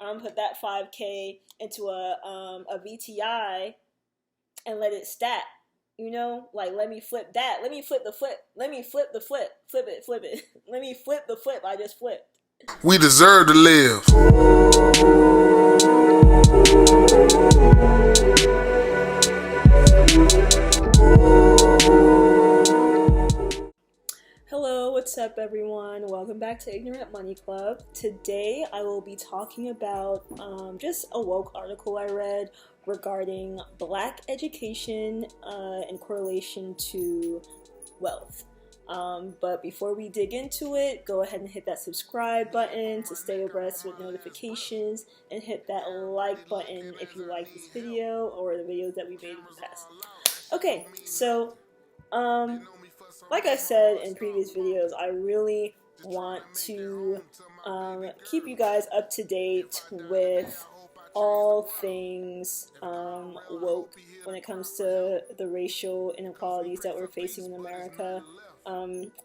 I'm gonna put that 5K into a VTI and let it stack. You know, like let me flip that. Let me flip the flip. Let me flip the flip. Flip it, flip it. Let me flip the flip I just flipped. We deserve to live. Hello, what's up everyone? Welcome back to Ignorant Money Club. Today I will be talking about just a woke article I read regarding Black education in correlation to wealth. But before we dig into it, go ahead and hit that subscribe button to stay abreast with notifications, and hit that like button if you like this video or the videos that we made in the past. Okay, so like I said in previous videos, I really want to keep you guys up to date with all things woke when it comes to the racial inequalities that we're facing in America.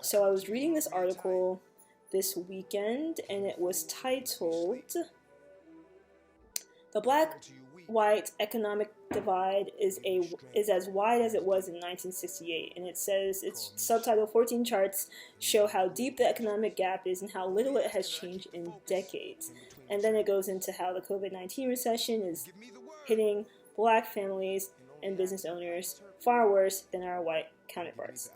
So I was reading this article this weekend, and it was titled "The Black-White Economic Divide is as wide as it was in 1968," and it says, it's subtitled 14 charts show how deep the economic gap is and how little it has changed in decades. And then it goes into how the COVID-19 recession is hitting Black families and business owners far worse than our white counterparts.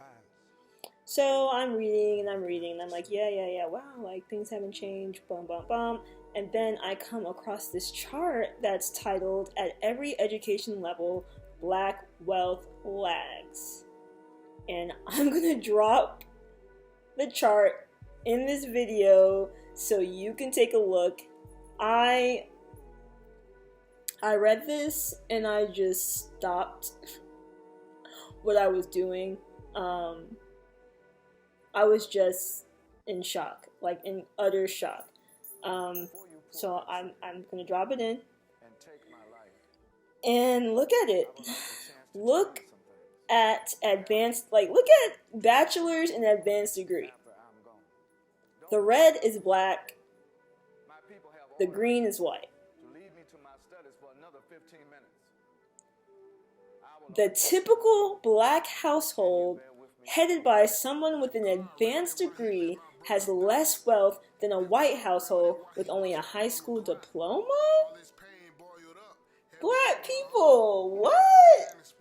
So I'm reading and I'm reading and I'm like, yeah, wow, like things haven't changed, bum, bum, bum. And then I come across this chart that's titled, "At every education level, Black wealth lags." And I'm gonna drop the chart in this video so you can take a look. I read this and I just stopped what I was doing. I was just in shock, like in utter shock. So I'm gonna drop it in and look at it. Look at advanced, look at bachelor's and advanced degree. The red is black, the green is white. The typical Black household headed by someone with an advanced degree has less wealth than a white household with only a high school diploma? Black people, what?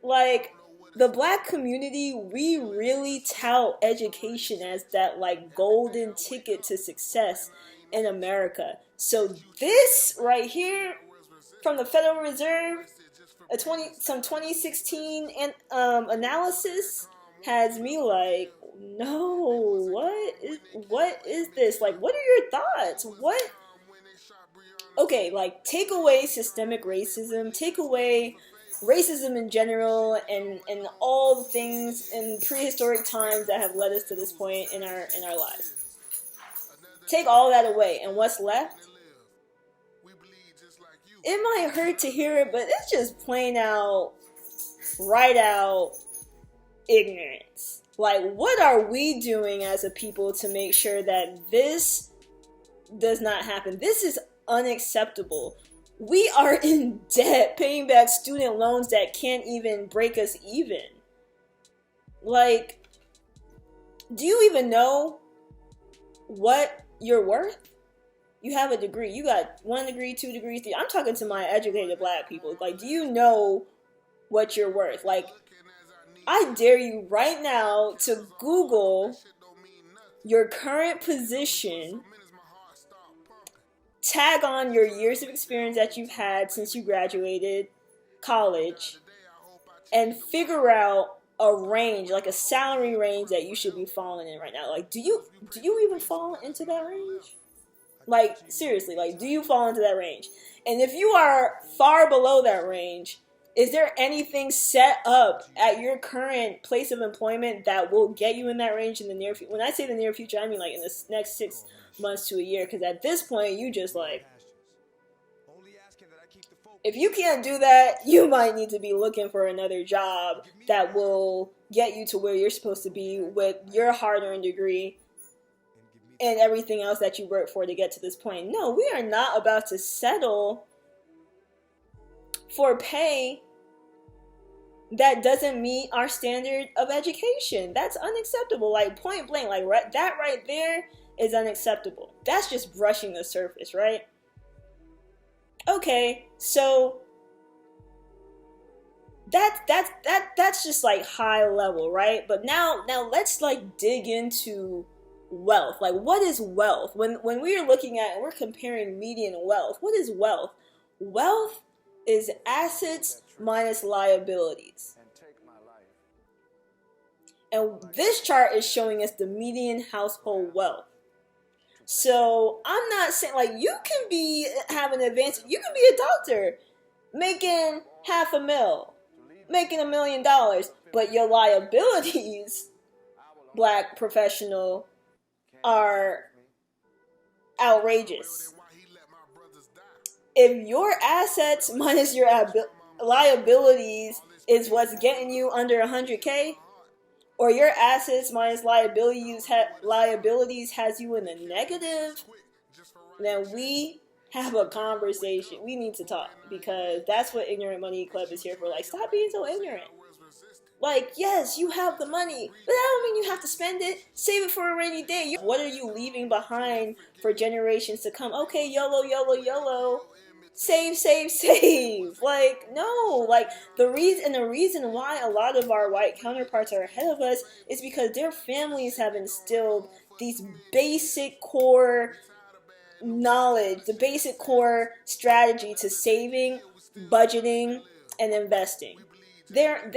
Like, the Black community, we really tout education as that golden ticket to success in America. So this right here from the Federal Reserve, some 2016 analysis has me like, no, what is this? Like, what are your thoughts? What? Okay, take away systemic racism, take away racism in general, and all the things in prehistoric times that have led us to this point in our lives. Take all that away, and what's left? It might hurt to hear it, but it's just plain out, right out ignorance. Like, what are we doing as a people to make sure that this does not happen? This is unacceptable. We are in debt, paying back student loans that can't even break us even. Like, do you even know what you're worth? You have a degree. You got 1 degree, 2 degrees, 3. I'm talking to my educated Black people. Like, do you know what you're worth? Like, I dare you right now to Google your current position, tag on your years of experience that you've had since you graduated college, and figure out a range, like a salary range that you should be falling in right now. Like, do you even fall into that range? Like, seriously, do you fall into that range? And if you are far below that range, is there anything set up at your current place of employment that will get you in that range in the near future? When I say the near future, I mean in the next 6 months to a year. Because at this point, you just if you can't do that, you might need to be looking for another job that will get you to where you're supposed to be with your hard-earned degree and everything else that you work for to get to this point. No, we are not about to settle for pay that doesn't meet our standard of education. That's unacceptable. Like, point blank, like that right there is unacceptable. That's just brushing the surface, right? Okay, so that's just like high level, right? But now let's like dig into wealth. Like, what is wealth? When we are looking at and we're comparing median wealth, what is wealth? Wealth is assets minus liabilities. And this chart is showing us the median household wealth. So I'm not saying, like, you can have an advantage. You can be a doctor making $500,000, making $1 million, but your liabilities, Black professional, are outrageous. If your assets minus your liabilities is what's getting you under 100K, or your assets minus liabilities has you in the negative, then we have a conversation. We need to talk, because that's what Ignorant Money Club is here for. Like, stop being so ignorant. Like, yes, you have the money, but that don't mean you have to spend it. Save it for a rainy day. What are you leaving behind for generations to come? Okay, YOLO, YOLO, YOLO. Save, save, save. Like, no. Like, the reason why a lot of our white counterparts are ahead of us is because their families have instilled these basic core knowledge, the basic core strategy to saving, budgeting, and investing. I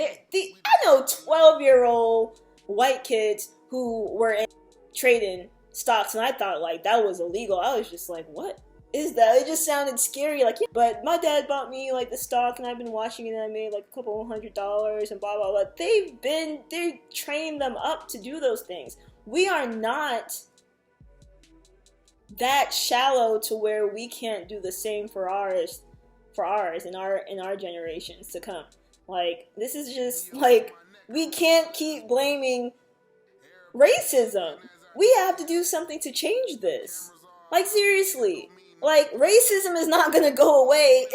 know 12-year-old white kids who were trading stocks, and I thought, like, that was illegal. I was just like, what is that? It just sounded scary. Like, yeah. But my dad bought me, like, the stock, and I've been watching it, and I made like a couple $100 and blah blah blah. They trained them up to do those things. We are not that shallow to where we can't do the same for ours in our generations to come. Like, this is just, like, we can't keep blaming racism. We have to do something to change this. Like, seriously. Like, racism is not going to go away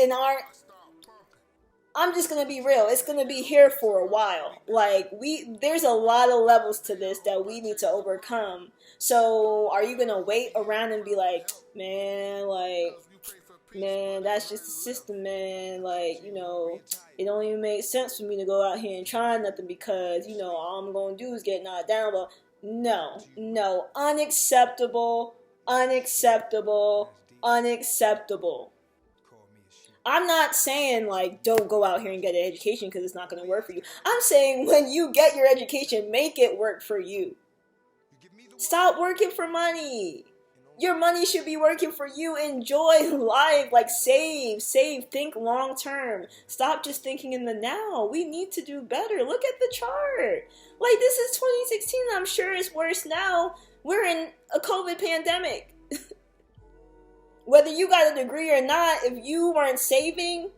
I'm just going to be real. It's going to be here for a while. Like, there's a lot of levels to this that we need to overcome. So, are you going to wait around and be like, man, that's just the system, man. Like, you know, it don't even make sense for me to go out here and try nothing because, you know, all I'm going to do is get knocked down. But no, unacceptable. I'm not saying, like, don't go out here and get an education because it's not going to work for you. I'm saying when you get your education, make it work for you. Stop working for money. Your money should be working for you. Enjoy life. Like, save, think long term. Stop just thinking in the now. We need to do better. Look at the chart. Like, this is 2016. I'm sure it's worse now. We're in a COVID pandemic. Whether you got a degree or not, if you weren't saving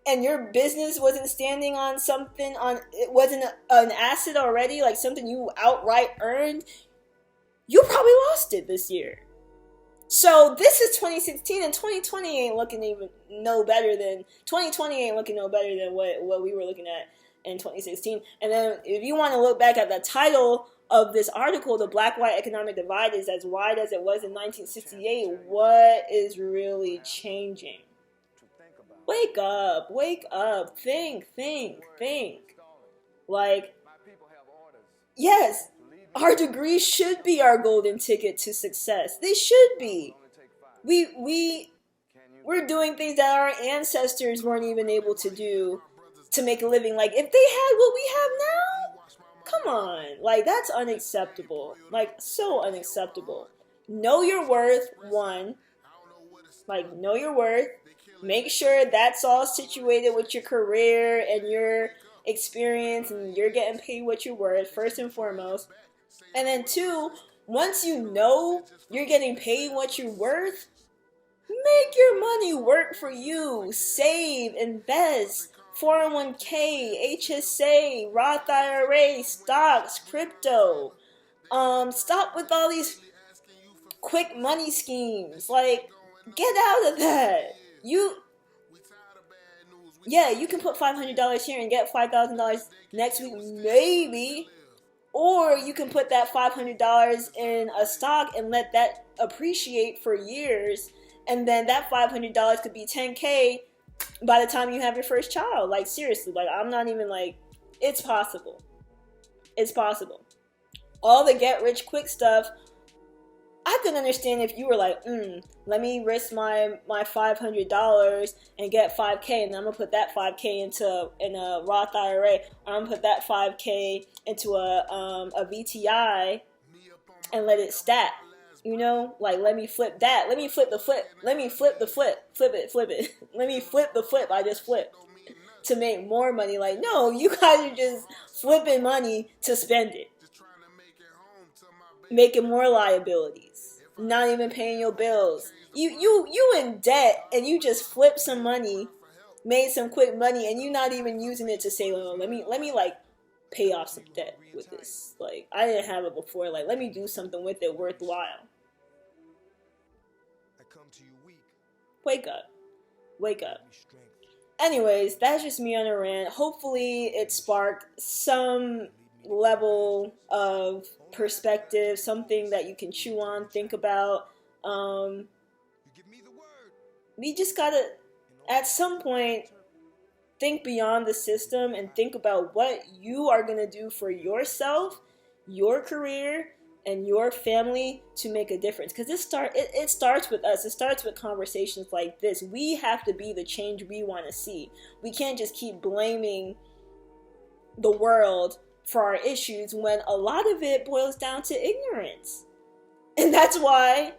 and your business wasn't standing on something, it wasn't an asset already, like something you outright earned, you probably lost it this year. So this is 2016, and 2020 ain't looking no better than what we were looking at in 2016. And then if you want to look back at the title of this article, the black-white economic divide is as wide as it was in 1968. What is really changing? Wake up, think. Like, yes, our degrees should be our golden ticket to success. They should be. We're doing things that our ancestors weren't even able to do to make a living. Like, if they had what we have now, come on. Like, that's unacceptable. Like, so unacceptable. Know your worth, one. Like, know your worth. Make sure that's all situated with your career and your experience and you're getting paid what you're worth, first and foremost. And then two, once you know you're getting paid what you're worth, make your money work for you. Save, invest, 401k, HSA, Roth IRA, stocks, crypto. Stop with all these quick money schemes. Like, get out of that. Yeah, you can put $500 here and get $5,000 next week, maybe. Or you can put that $500 in a stock and let that appreciate for years. And then that $500 could be $10K by the time you have your first child. Like, seriously, like, I'm not even like, it's possible. It's possible. All the get rich quick stuff, I could understand if you were like, let me risk my $500 and get $5K, and I'm gonna put that $5K in a Roth IRA, or I'm gonna put that $5K into a VTI and let it stack. You know, like, let me flip that. Let me flip the flip. Let me flip the flip. Flip it. Let me flip the flip. I just flipped to make more money. Like, no, you guys are just flipping money to spend it, making more liabilities, not even paying your bills. You in debt, and you just flip some money, made some quick money, and you not even using it to say, oh, let me like pay off some debt with this. Like, I didn't have it before. Like, let me do something with it worthwhile. Wake up. Anyways, that's just me on a rant. Hopefully it sparked some level of perspective, something that you can chew on, think about. We just gotta, at some point, think beyond the system and think about what you are gonna do for yourself, your career, and your family to make a difference. Because it starts with us. It starts with conversations like this. We have to be the change we want to see. We can't just keep blaming the world for our issues when a lot of it boils down to ignorance. And that's why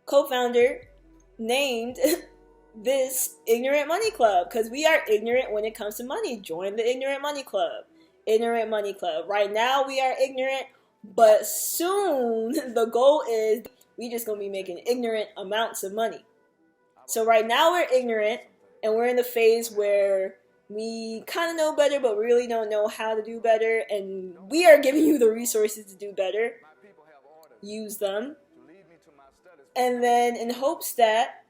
co-founder named this Ignorant Money Club, because we are ignorant when it comes to money. Join the Ignorant Money Club. Ignorant Money Club. Right now we are ignorant, but soon the goal is we just gonna be making ignorant amounts of money. So right now we're ignorant, and we're in the phase where we kind of know better, but really don't know how to do better, and we are giving you the resources to do better. Use them. And then in hopes that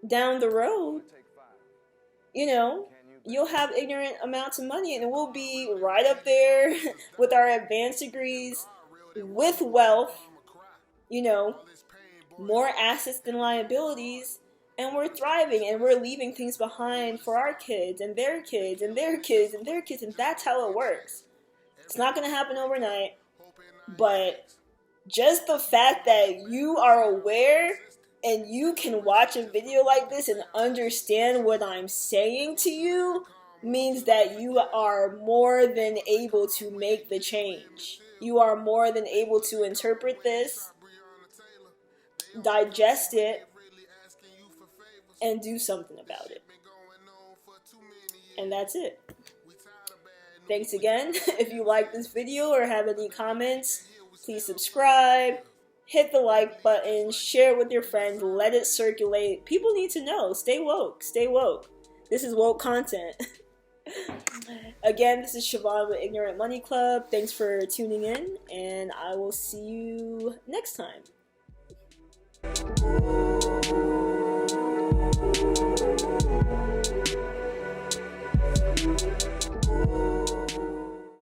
down the road, you know, you'll have ignorant amounts of money, and we'll be right up there with our advanced degrees, with wealth, you know, more assets than liabilities, and we're thriving, and we're leaving things behind for our kids and their kids and their kids and their kids, and that's how it works. It's not going to happen overnight, but just the fact that you are aware and you can watch a video like this and understand what I'm saying to you means that you are more than able to make the change. You are more than able to interpret this, digest it, and do something about it. And that's it. Thanks again. If you like this video or have any comments, please subscribe. Hit the like button, share it with your friends, let it circulate. People need to know. Stay woke. Stay woke. This is woke content. Again, this is Siobhan with Ignorant Money Club. Thanks for tuning in, and I will see you next time.